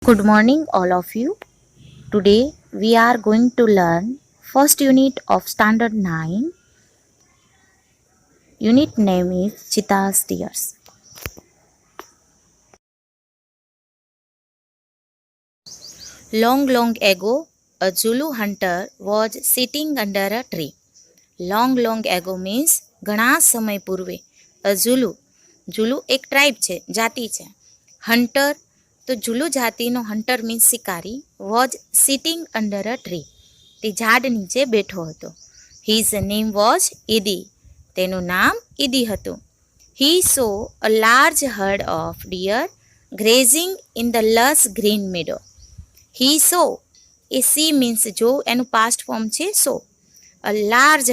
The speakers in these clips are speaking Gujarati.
Good morning, all of you. Today we are going to learn first unit of Standard 9. Unit name is Cheetah's Tears. Long, long ago, a Zulu hunter was sitting under a tree. Long, long ago means ઘણા સમય પૂર્વે. A Zulu એક ટ્રાઇબ છે, જાતિ છે. હન્ટર તો ઝુલુ જાતિનો હન્ટર મીન્સ શિકારી was sitting under a tree. તે ઝાડ નીચે બેઠો હતો. His name was Idi. તેનું નામ ઈદી હતું. He saw a large herd of deer grazing in the lush green meadow. He saw એ સી મીન્સ જો, એનું પાસ્ટ ફોર્મ છે saw. A large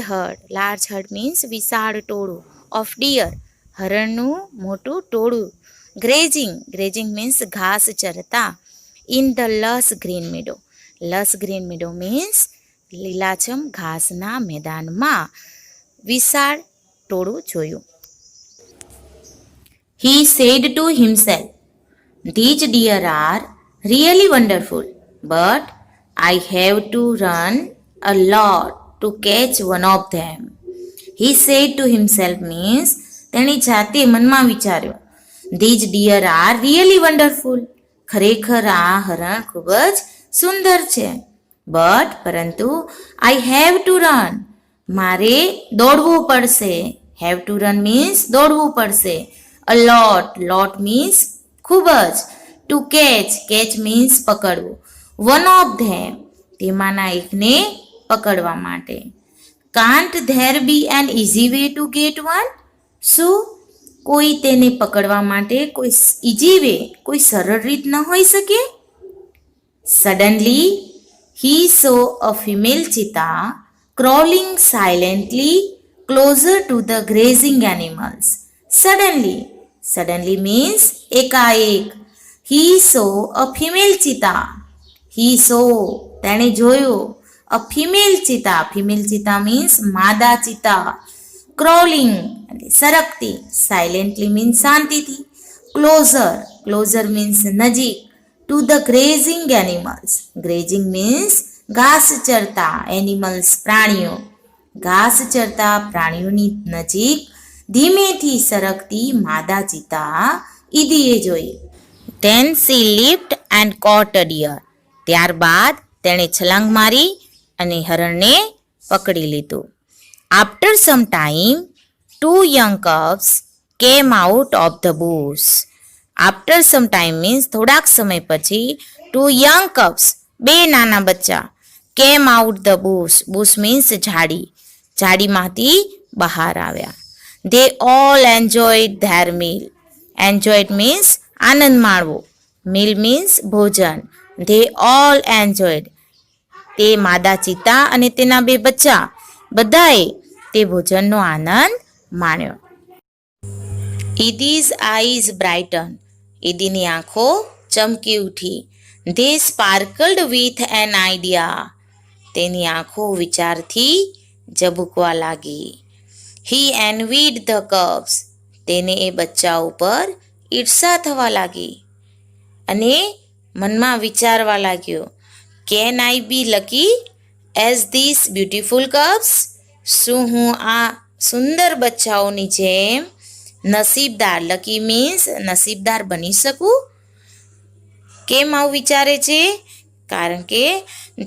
herd means વિશાળ ટોળું. ઓફ ડિયર હરણનું મોટું ટોળું. ગ્રેઝિંગ મીન્સ ઘાસ ચરતા. In the lush green meadow means લીલાછમ ઘાસના મેદાનમાં વિશાળ ટોળું જોયું. He said to himself, "These deer are really wonderful, but I have to run a lot to catch one of them." He said to himself means તેની જાતે મનમાં વિચાર્યું. These deer are really wonderful. ખરેખર આ હરણ ખૂબ જ સુંદર છે. But પરંતુ I have to run. મારે દોડવું પડશે. Have to run means દોડવું પડશે. A lot means ખૂબ જ. To catch means પકડવું. One of them તેમાંના એકને પકડવા માટે. Can't there be an easy way to get one? શું કોઈ તેને પકડવા માટે કોઈ ઇઝી વે, કોઈ સરળ રીત ન હોઈ શકે? Suddenly he saw a female cheetah crawling silently closer to the grazing animals. Suddenly means એકાએક. He saw a female cheetah. તેણે જોયો. A female cheetah means માદા ચિતા. ક્રોલિંગ સરકતી. સાયલેન્ટલી મીન્સ શાંતિથી. ક્લોઝર મીન્સ નજીક. To the grazing animals. Grazing means ઘાસ ચરતા. એનિમલ્સ પ્રાણીઓ. ઘાસ ચરતા પ્રાણીઓની નજીક ધીમેથી સરકતી માદા ચિતા ઈદીએ જોઈ. Then she leaped and caught a deer. ત્યારબાદ તેણે છલાંગ મારી અને હરણને પકડી લીધું. After some time, two young cubs came out of the bush. After some time means થોડાક સમય પછી. Two young cubs બે નાના બચ્ચા. Came out the bush means ઝાડી. ઝાડીમાંથી બહાર આવ્યા. They all enjoyed their meal. Enjoyed means Anand માણવો. Meal means ભોજન. They all enjoyed. તે માદા ચિતા અને તેના બે બચ્ચા બધાએ તે ભોજનનો આનંદ માણ્યો. Idi's eyes brightened. ઈદીની આંખો ચમકી ઉઠી. They sparkled with an idea. તેની આંખો વિચારથી ઝબૂકવા લાગી. He envied the cubs. તેને એ બચ્ચા ઉપર ઈર્ષા થવા લાગી અને મનમાં વિચારવા લાગ્યો. Can I be lucky as these beautiful cubs? શું હું આ સુંદર બચ્ચાઓની જેમ નસીબદાર, લકી મીન્સ નસીબદાર બની શકું? કેમ આવું વિચારે છે? કારણ કે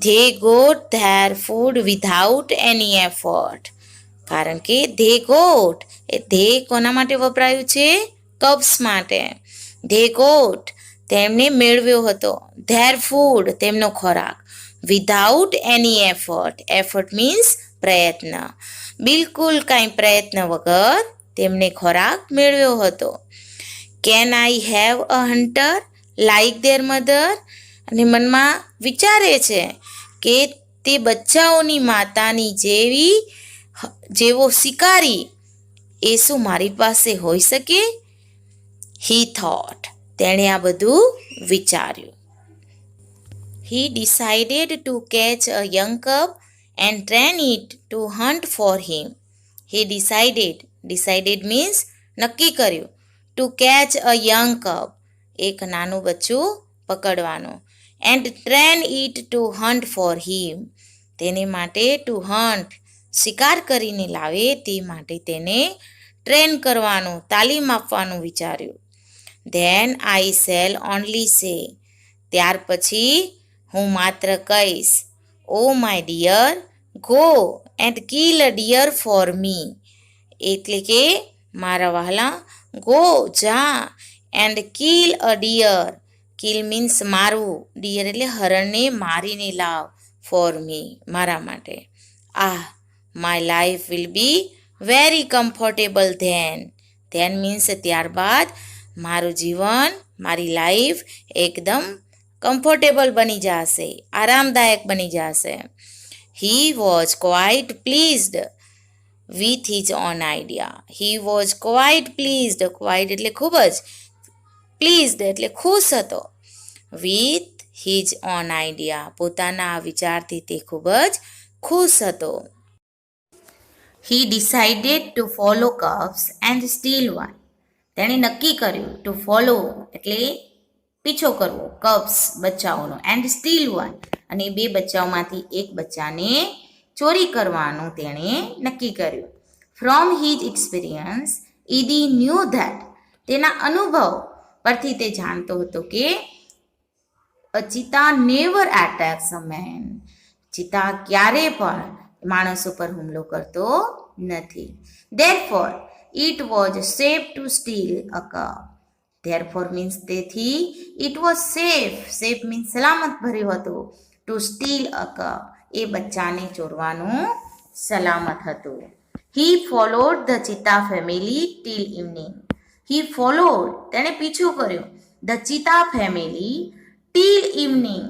they got their food without any effort. કારણ કે they કોના માટે વપરાયું છે? કબ્સ માટે. they got તેમણે મેળવ્યો હતો. their food તેમનો ખોરાક. without any effort means પ્રયત્ન. બિલકુલ કાંઈ પ્રયત્ન વગર તેમને ખોરાક મેળવ્યો હતો. Can I have a hunter like their mother? અને મનમાં વિચારે છે કે તે બચ્ચાઓની માતાની જેવો શિકારી એ શું મારી પાસે હોઈ શકે? He thought. તેણે આ બધું વિચાર્યું. He decided to catch a young cub and train it to hunt for him. He decided means નક્કી કર્યું. To catch a young cub એક નાનું બચ્ચું પકડવાનો. And train it to hunt for him, તેને માટે ટુ હન્ટ શિકાર કરીને લાવે તે માટે તેને ટ્રેન કરવાનું, તાલીમ આપવાનું વિચાર્યું. ધેન આઈ શેલ ઓનલી સે, ત્યાર પછી હું માત્ર કહીશ, oh my dear, go and kill a deer for me, એટલે કે મારા વહાલા ગો જા and kill a deer, kill means મારવું, ડિયર એટલે હરણને મારીને લાવ, ફોર મી મારા માટે. My life will be very comfortable then, then means ત્યારબાદ મારું જીવન, મારી લાઈફ એકદમ કમ્ફર્ટેબલ બની જશે, આરામદાયક બની જશે. He was quite pleased with his on idea, he was quite pleased, quite એટલે ખૂબ જ, પ્લીઝડ એટલે ખુશ હતો, વિથ હિઝ ઓન આઈડિયા પોતાના વિચારથી તે ખૂબ જ ખુશ હતો. હી decided to follow cubs and steel one, તેણે નક્કી કર્યું ટુ ફોલો એટલે પીછો કરવો, કબ્સ બચ્ચાઓનો, એન્ડ સ્ટીલ વન અને બે બચ્ચાઓમાંથી એક બચ્ચાને ચોરી કરવાનું તેણે નક્કી કર્યું. From his experience Idi knew that, તેના અનુભવ પરથી તે જાણતો હતો કે a cheetah never attacks a man, cheetah ક્યારે પણ માણસ ઉપર હુમલો કરતો નથી. Therefore it was safe to steal a cub, therefore means તેથી, it was safe, safe means સલામત ભર્યું હતું, ટુ સ્ટીલ અ કપ એ બચ્ચાને ચોરવાનું સલામત હતું. He followed the cheetah family till evening, he followed તેણે પીછું કર્યું, the cheetah family till evening,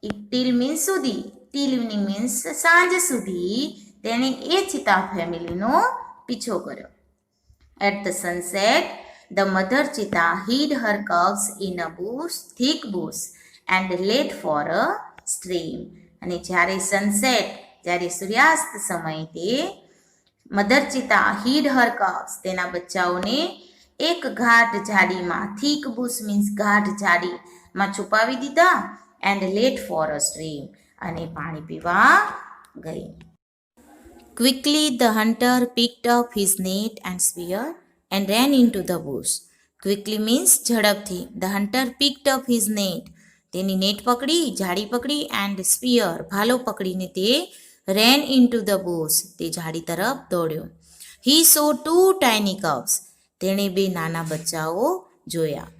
till means સુધી, ટીલ ઇવનિંગ મીન્સ સાંજ સુધી તેણે એ ચિતા ફેમિલીનો પીછો કર્યો. At the sunset the mother cheetah hid her cubs in a bush, thick bush and led for a stream, અને જ્યારે સનસેટ, જ્યારે સૂર્યાસ્ત સમયે તે mother cheetah hid her cubs તેના બચ્ચાઓને એક ઘાટ ઝાડીમાં, થીક બુશ મીન્સ ઘાટ ઝાડીમાં છુપાવી દીધા, and let for a stream અને પાણી પીવા ગઈ. Quickly the hunter picked up his net and spear and ran into the bush. Quickly means ઝડપથી, the hunter picked up his net તેની નેટ પકડી, ઝાડી પકડી, એન્ડ સ્પિયર ભાલો પકડીને તે રેન ઇન્ટુ ધ બુશ તે ઝાડી તરફ દોડ્યો. He saw two tiny cubs તેણે બે નાના બચ્ચાઓ જોયા.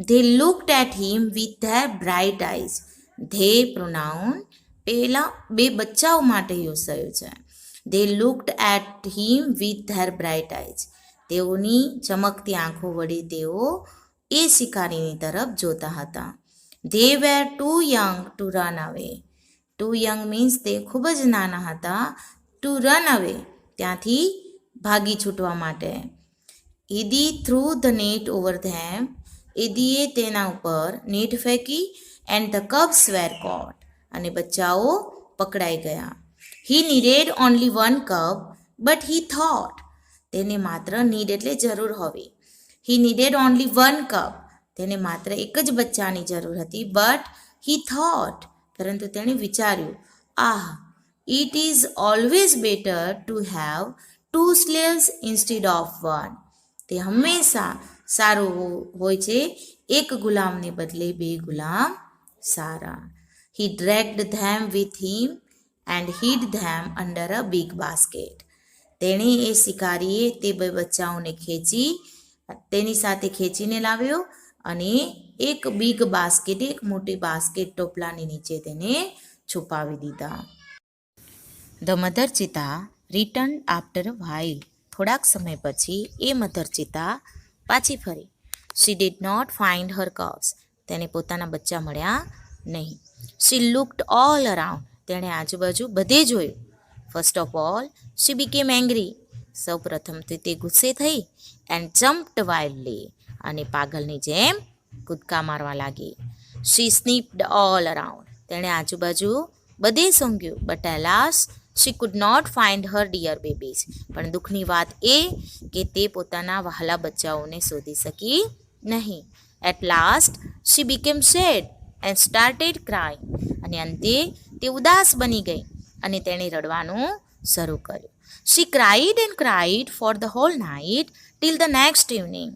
They looked at him with their bright eyes, they pronoun પેલા બે બચ્ચાઓ માટે યુઝ થયું છે. They looked at him with their bright eyes, તેઓની ચમકતી આંખો વડે તેઓ એ શિકારીની તરફ જોતા હતા. They were too young to run away, too young means તે ખૂબ જ નાના હતા, ટુ રન અવે ત્યાંથી ભાગી છૂટવા માટે. Idi threw the net over them, ઈદીએ તેના ઉપર નેટ ફેંકી, and the cubs were caught અને બચ્ચાઓ પકડાઈ ગયા. He needed only one cub but he thought, તેને માત્ર નીડ એટલે જરૂર હોવી. He needed only one cub, તેને માત્ર એક જ બચ્ચાની જરૂર હતી, બટ હી થોટ પરંતુ તેણે વિચાર્યું, it is always better to have two slaves instead of one, તે હંમેશા સારું હોય છે એક ગુલામને બદલે બે ગુલામ સારા. He dragged them with him and hid them under a big basket, તેણે એ શિકારીએ તે બે બચ્ચાઓને તેની સાથે ખેંચીને લાવ્યો અને એક બિગ બાસ્કેટ, એક મોટી બાસ્કેટ ટોપલાની નીચે તેને છુપાવી દીધા. The mother cheetah return after a while, થોડાક સમય પછી એ મધર ચિતા પાછી ફરી. She did not find her cubs, તેને પોતાના બચ્ચા મળ્યા નહીં. શી લુકડ ઓલ અરાઉન્ડ, તેણે આજુબાજુ બધે જોયું. First of all she became angry, સૌ પ્રથમથી તે ગુસ્સે થઈ. એન્ડ જમ્પ્ડ વાઇલ્ડલી, અને પાગલની જેમ કૂદકા મારવા લાગી. શી સ્નીપ્ડ ઓલ અરાઉન્ડ, તેણે આજુબાજુ બધે સૂંઘ્યું. But alas she could not find her dear babies, પણ દુઃખની વાત એ કે તે પોતાના વહાલા બચ્ચાઓને શોધી શકી નહીં. At last she became sad, and started crying. અને અંતે તે ઉદાસ બની ગઈ અને તેણે રડવાનું શરૂ કર્યું. She cried and cried for the whole night till the next evening.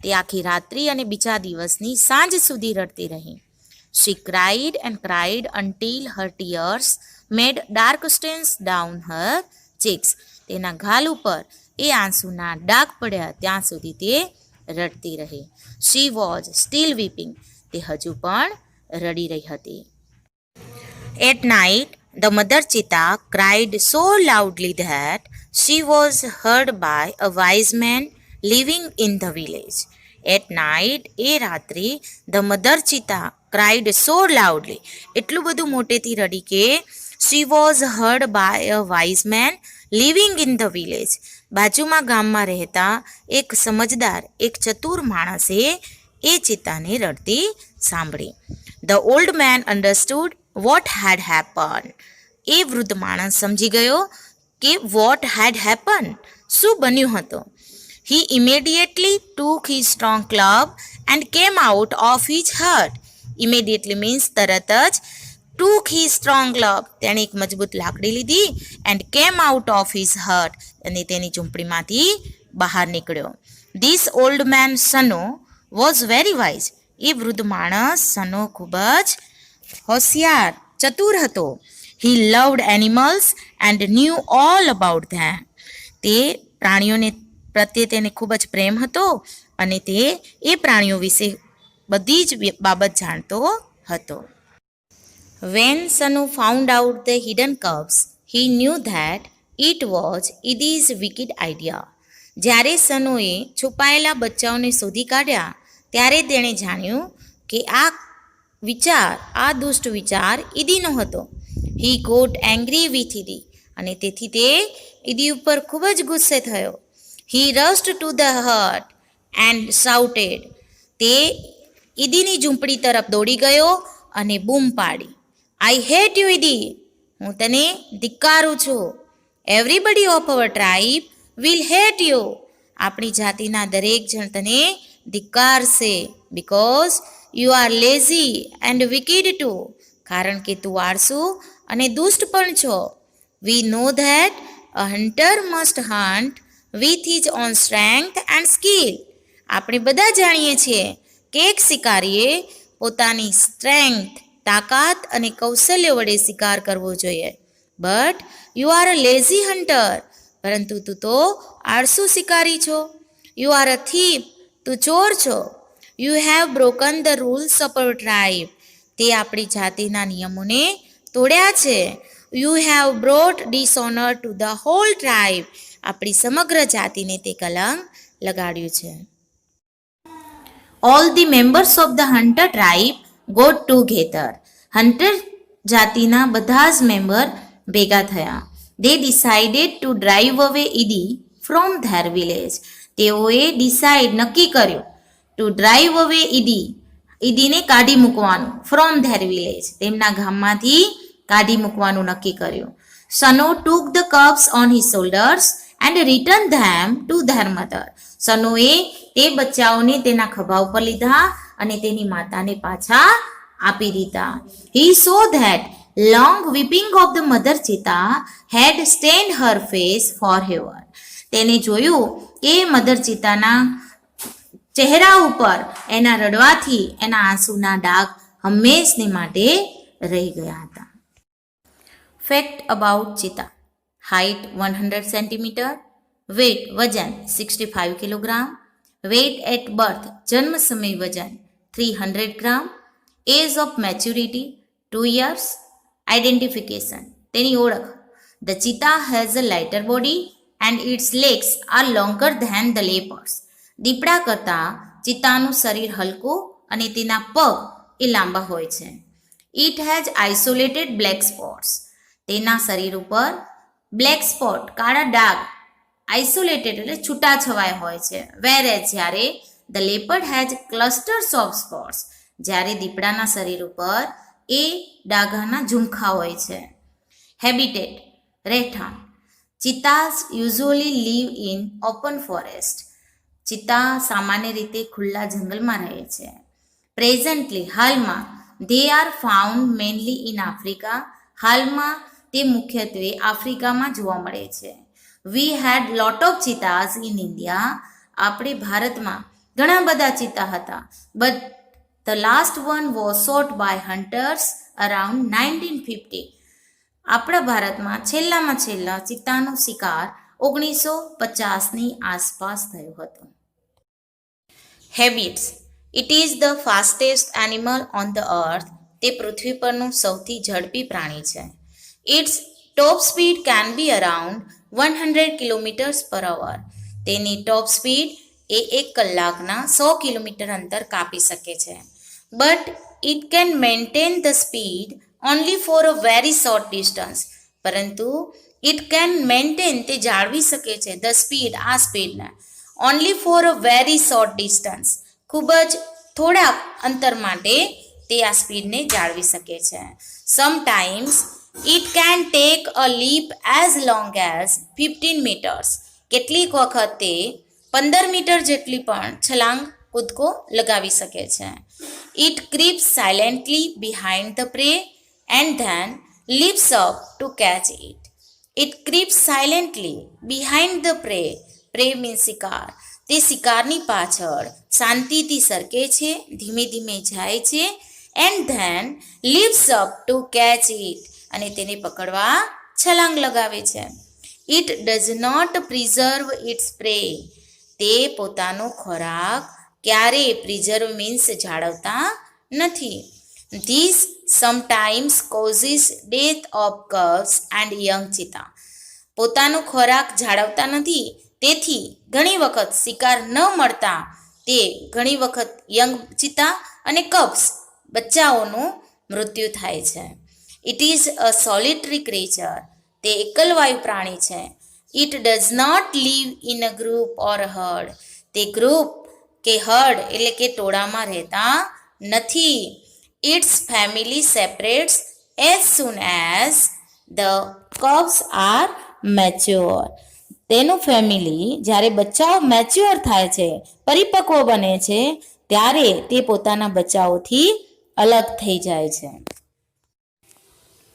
તે આખી રાત્રિ અને બીજા દિવસની સાંજ સુધી રડતી રહી. She cried and cried until her tears made dark stains down her cheeks. તેના ગાલ ઉપર એ આંસુના ડાઘ પડ્યા ત્યાં સુધી તે રડતી રહી. She was still weeping. તે હજુ પણ રડી રહી હતી. At night the mother cheetah cried so loudly that she was heard by a wise man living in the village. At night એ રાત્રિ the mother cheetah cried so loudly. એટલું બધું મોટેથી રડી કે she was heard by a wise man living in the village. બાજુમાં ગામમાં રહેતા એક સમજદાર, એક ચતુર માણસે એ ચિતાને રડતી સાંભળી. The old man understood what had happen. એ વૃદ્ધ માણસ સમજી ગયો કે વોટ હેડ હેપન, શું બન્યું હતું. He immediately took his strong club and came out of his hut. Immediately means તરત જ. ટૂક હિઝ સ્ટ્રોંગ ક્લબ, તેણે એક મજબૂત લાકડી લીધી. And came out of his hurt, અને તેની ઝૂંપડીમાંથી બહાર નીકળ્યો. This old man Sano was very wise. એ વૃદ્ધ માણસ સનો ખૂબ જ હોશિયાર, ચતુર હતો. He loved animals and knew all about them. તે પ્રાણીઓને પ્રત્યે તેને ખૂબ જ પ્રેમ હતો અને તે એ પ્રાણીઓ વિશે બધી જ બાબત જાણતો હતો. When Sano found out the hidden cubs he knew that it was Idi's wicked idea. જ્યારે સનોએ છુપાયેલા બચ્ચાઓને શોધી કાઢ્યા ત્યારે તેણે જાણ્યું કે આ દુષ્ટ વિચાર ઈદીનો હતો. He got angry with Idi. અને તેથી તે ઈદી ઉપર ખૂબ જ ગુસ્સે થયો. He rushed to the hut and shouted. તે ઈદીની ઝૂંપડી તરફ દોડી ગયો અને બૂમ પાડી, આઈ હેટ યુ ઈડી. હું તને ધિક્કારું છું. Everybody of our tribe will hate you. આપણી જાતિના દરેક જણ તને ધિક્કારશે. Because you are lazy and wicked too. કારણ કે તું આળસુ અને દુષ્ટ પણ છો. We know that a hunter must hunt with his own strength and skill. આપણે બધા જાણીએ છીએ કે એક શિકારીએ પોતાની સ્ટ્રેન્થ, તાકાત અને કૌશલ્ય વડે શિકાર કરવો જોઈએ. But you are a lazy hunter. પરંતુ તું તો આળસુ શિકારી છો. You are a thief. તું ચોર છો. You have broken the rules of our tribe. તે આપણી જાતિના નિયમોને તોડ્યા છે. You have brought dishonour to the whole tribe. આપણી સમગ્ર જાતિને તે કલંક લગાડ્યું છે. All the members of the hunter tribe got together. Hunter જાતિના બધા જ મેમ્બર ભેગા થયા. દે ડિસાઇડેડ ટુ ડ્રાઈવ અવે ઈડી ફ્રોમ ધેર વિલેજ. તેઓએ નક્કી કર્યું ટુ ડ્રાઈવ અવે ઈડી, ઈદીને કાઢી મૂકવાનું. ફ્રોમ ધેર વિલેજ, તેમના ગામમાંથી કાઢી મૂકવાનું નક્કી કર્યું. Sano took the cubs on his shoulders and return them to their mother. સનોએ તે બચ્ચાઓને તેના ખભા ઉપર લીધા અને તેની માતાને પાછા આપી દીધા. He saw that long weeping of the mother cheetah had stained her face forever. તેને જોયું કે મધર ચિતાના ચહેરા ઉપર એના રડવાથી એના આંસુના ડાઘ હંમેશને માટે રહી ગયા હતા. Fact about cheetah. Height 100 centimetre. Weight વજન 65 કિલોગ્રામ. વેટ એટ બર્થ જન્મ સમય વજન 300 gram. Age of maturity 2 years. Identification તેની ઓળખ. The cheetah has a lighter body and its legs are longer than the leopards. દીપડા કરતાં ચિતાનું શરીર હલકું અને તેના પગ એ લાંબા હોય છે. It has isolated black spots. તેના શરીર ઉપર બ્લેક સ્પોટ, કાળા ડાઘ, આઇસોલેટેડ એટલે છૂટાછવાયા હોય છે. વેરેઝ જ્યારે the leopard has clusters of spots. જ્યારે દીપડાના શરીર ઉપર એ ડાઘાના ઝુમખા હોય છે. હેબિટેટ રહેઠાણ. Cheetahs usually live in open forest. ચિતા સામાન્ય રીતે ખુલ્લા જંગલમાં રહે છે. પ્રેઝન્ટલી હાલમાં They are found mainly in Africa. હાલમાં તે મુખ્યત્વે આફ્રિકામાં જોવા મળે છે. We had lot of cheetahs in India. આપણે ભારતમાં ઘણા બધા ચિત્તા હતા. But the last one was shot by hunters around 1950. આપણા ભારતમાં છેલ્લામાં છેલ્લા ચિત્તાનો શિકાર 1950ની આસપાસ થયો હતો. Habits. It is the fastest animal on the earth. તે પૃથ્વી પરનું સૌથી ઝડપી પ્રાણી છે. Its top speed can be around 100 kilometres per hour. તેની ટોપ સ્પીડ એ 1 કલાકના 100 કિલોમીટર અંતર કાપી શકે છે. But it can maintain the speed only for a very short distance. પરંતુ ઇટ કેન મેન્ટેન તે જાળવી શકે છે ધ સ્પીડ આ સ્પીડને only for a very short distance. ખૂબ જ થોડા અંતર માટે તે આ સ્પીડને જાળવી શકે છે. Sometimes it can take a leap as long as 15 metres. કેટલીક વખત તે 15 મીટર જેટલી પણ છલાંગ કૂદકો લગાવી શકે છે. It creeps silently behind the prey and then leaps up to catch it. It creeps silently behind the prey. Prey means શિકાર. તે શિકારની પાછળ શાંતિથી સરકે છે, ધીમે ધીમે જાય છે. And then leaps up to catch it. અને તેને પકડવા છલાંગ લગાવે છે. It does not preserve its prey. તે પોતાનો ખોરાક ક્યારેય પ્રિઝર્વ મીન્સ જાળવતા નથી. This sometimes causes death of cubs and young cheetah. પોતાનો ખોરાક જાળવતા નથી, તેથી ઘણી વખત શિકાર ન મળતા તે ઘણી વખત યંગ ચિત્તા અને કબ્સ બચ્ચાઓનું મૃત્યુ થાય છે. It is a solitary creature. તે એકલવાયુ પ્રાણી છે. It does not live in a group or herd. તે ગ્રુપ કે હર્ડ એટલે કે ટોળામાં રહેતા નથી. Its family separates as soon as the cubs are mature. તેનું ફેમિલી જ્યારે બચ્ચાઓ મેચ્યોર થાય છે, પરિપક્વ બને છે, ત્યારે તે પોતાના બચ્ચાઓથી અલગ થઈ જાય છે.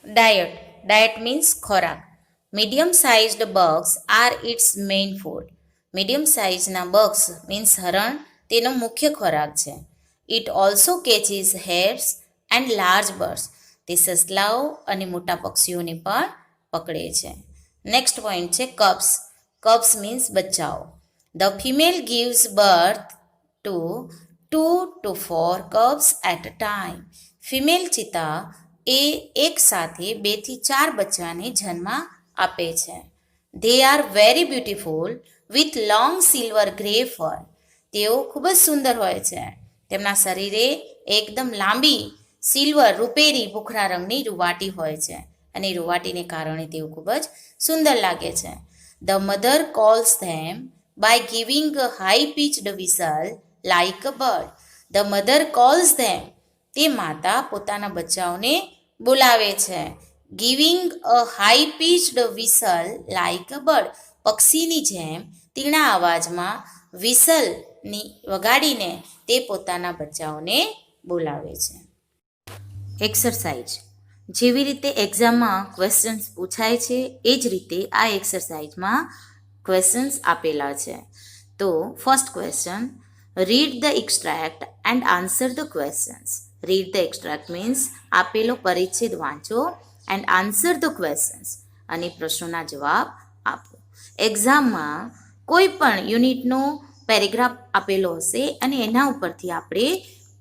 ડાયટ. ડાયટ મીન્સ ખોરાક. Medium sized bucks are its main food. Medium સાઇઝના બગ્સ મીન્સ હરણ તેનો મુખ્ય ખોરાક છે. It also catches hares and large birds. તે સસલાઓ અને મોટા પક્ષીઓને પણ પકડે છે. નેક્સ્ટ પોઈન્ટ છે કબ્સ. કબ્સ મીન્સ બચ્ચાઓ. The female gives birth to 2 to 4 cubs at a time. Female cheetah એ એક સાથે 2 થી 4 બચ્ચાને જન્મ આપે છે. They are very beautiful with long silver grey fur. તેઓ ખૂબ જ સુંદર હોય છે. તેમના શરીરે એકદમ લાંબી સિલ્વર રૂપેરી ભૂખરા રંગની રૂવાટી હોય છે અને રૂવાટીને કારણે તેઓ ખૂબ જ સુંદર લાગે છે. The mother calls them by giving a high pitched whistle like a bird. The mother calls them. તે માતા પોતાના બચ્ચાઓને બોલાવે છે. Giving a high pitched whistle like a bird. પક્ષીની જેમ તીણા અવાજમાં વિસલની વગાડીને તે પોતાના બચ્ચાઓને બોલાવે છે. એક્સરસાઇઝ. જેવી રીતે એક્ઝામમાં ક્વેશ્ચન્સ પૂછાય છે એ જ રીતે આ એક્સરસાઇઝમાં ક્વેશ્ચન્સ આપેલા છે. તો first question, read the extract and answer the questions. Read the extract means આપેલો પરિચ્છેદ વાંચો એન્ડ આન્સર ધ ક્વેશ્ચન્સ અને પ્રશ્નોના જવાબ આપો. એક્ઝામમાં કોઈ પણ યુનિટનો પેરેગ્રાફ આપેલો હશે અને એના ઉપરથી આપણે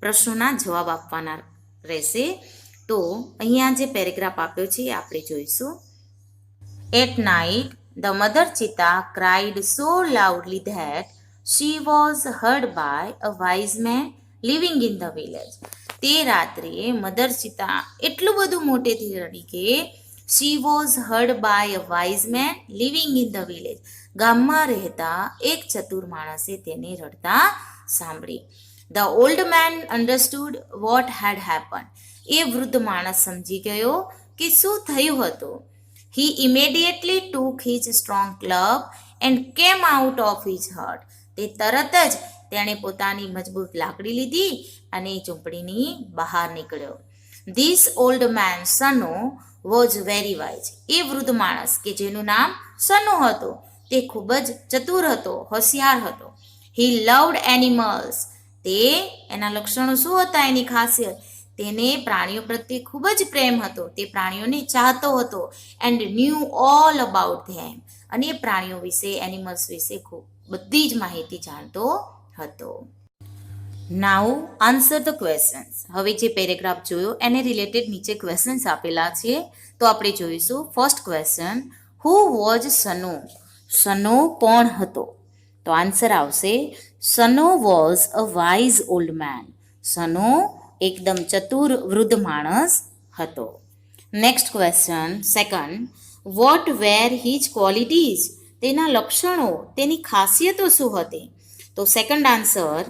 પ્રશ્નોના જવાબ આપવાના રહેશે. તો અહીંયા જે પેરેગ્રાફ આપ્યો છે એ આપણે જોઈશું. At night the mother cheetah cried so loudly that she was heard by a wise man living in the village. તે રાત્રે મધર ચિત્તા એટલું બધું મોટેથી રડી કે she was heard by a wise man living in the village. ગામમાં રહેતા એક ચતુર માણસે તેને રડતા સાંભળી. The old man understood what had happen. એ વૃદ્ધ માણસ સમજી ગયો કે શું થયું હતું. He immediately took his strong club and came out of his hut. તે તરત જ તેણે પોતાની મજબૂત લાકડી લીધી અને ઝૂંપડીની બહાર નીકળ્યો. This old man Sano was very wise. એ વૃદ્ધ માણસ કે જેનું નામ સનો હતું તે ખૂબ જ ચતુર હતો, હોશિયાર હતો. He loved animals. તે એના લક્ષણો શું હતા, એની ખાસિયત? તેને પ્રાણીઓ પ્રત્યે ખૂબ જ પ્રેમ હતો, તે પ્રાણીઓને ચાહતો હતો. એન્ડ ન્યૂ ઓલ અબાઉટ ધેમ. અને એ પ્રાણીઓ વિશે, એનિમલ્સ વિશે ખૂબ બધી જ માહિતી જાણતો હતો. નાઉ આન્સર ધ ક્વેશ્ચન્સ. હવે જે પેરેગ્રાફ જોયો એને રિલેટેડ નીચે ક્વેશ્ચન્સ આપેલા છે, તો આપણે જોઈશું. First question, who was Sano? Sano કોણ હતો? તો આન્સર આવશે Sano was a wise old man. Sano એકદમ ચતુર વૃદ્ધ માણસ હતો. Next question second, what were his qualities? તેના લક્ષણો, તેની ખાસિયતો શું હતી? તો second answer,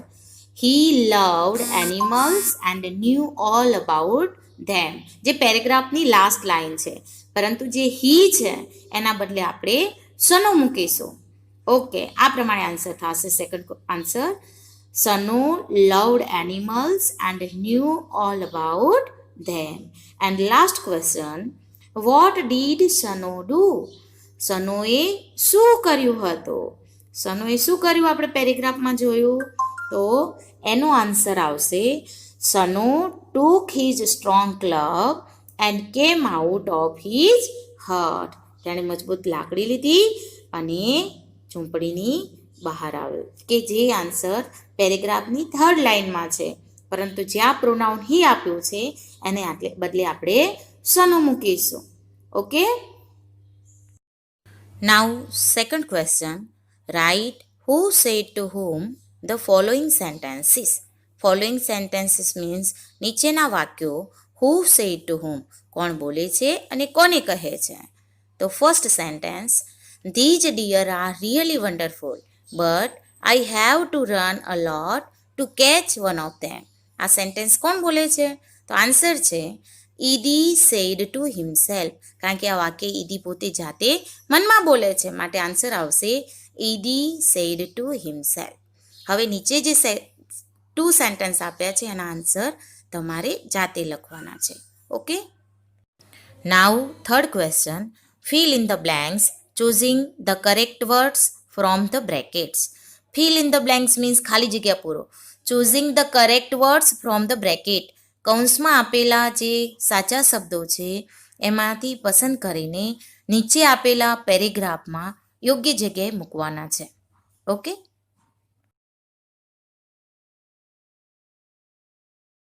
he loved animals and knew all about them. જે પેરેગ્રાફની લાસ્ટ લાઇન છે, પરંતુ જે હી છે એના બદલે આપણે સનો મૂકીશું. ઓકે, આ પ્રમાણે આન્સર થશે. Second answer, Sano loved animals and knew all about them. And last question, what did Sano do? સનોએ શું કર્યું હતું? સનોએ શું કર્યું આપણે પેરેગ્રાફમાં જોયું, તો એનો આન્સર આવશે Sano took his strong club and came out of his hut. તેણે મજબૂત લાકડી લીધી અને ઝૂંપડીની બહાર આવ્યો. કે જે આન્સર પેરેગ્રાફની થર્ડ લાઇનમાં છે, પરંતુ જ્યાં પ્રોનાઉન હી આપ્યું છે એને બદલે આપણે સનો મૂકીશું. Okay. Now second question, write who said to whom the following sentences. Following sentences means નીચેના વાક્યો who said to whom, કોણ બોલે છે અને કોને કહે છે. તો first sentence, these deer are really wonderful but I have to run a lot to catch one of them. આ સેન્ટેન્સ કોણ બોલે છે? તો આન્સર છે ઈડી સેડ ટુ હિમસેલ્ફ. કારણ કે આ વાક્ય ઈડી પોતે જાતે મનમાં બોલે છે, માટે આન્સર આવશે ઈડી સેડ ટુ હિમસેલ્ફ. હવે નીચે જે 2 સેન્ટેન્સ આપ્યા છે એના આન્સર તમારે જાતે લખવાના છે. Okay. Now third question, fill in the blanks choosing the correct words from the brackets. Fill in the blanks means ખાલી જગ્યા પૂરો. Choosing the correct words from the bracket, કૌંસમાં આપેલા જે સાચા શબ્દો છે એમાંથી પસંદ કરીને નીચે આપેલા પેરેગ્રાફમાં યોગ્ય જગ્યાએ મૂકવાના છે. ઓકે.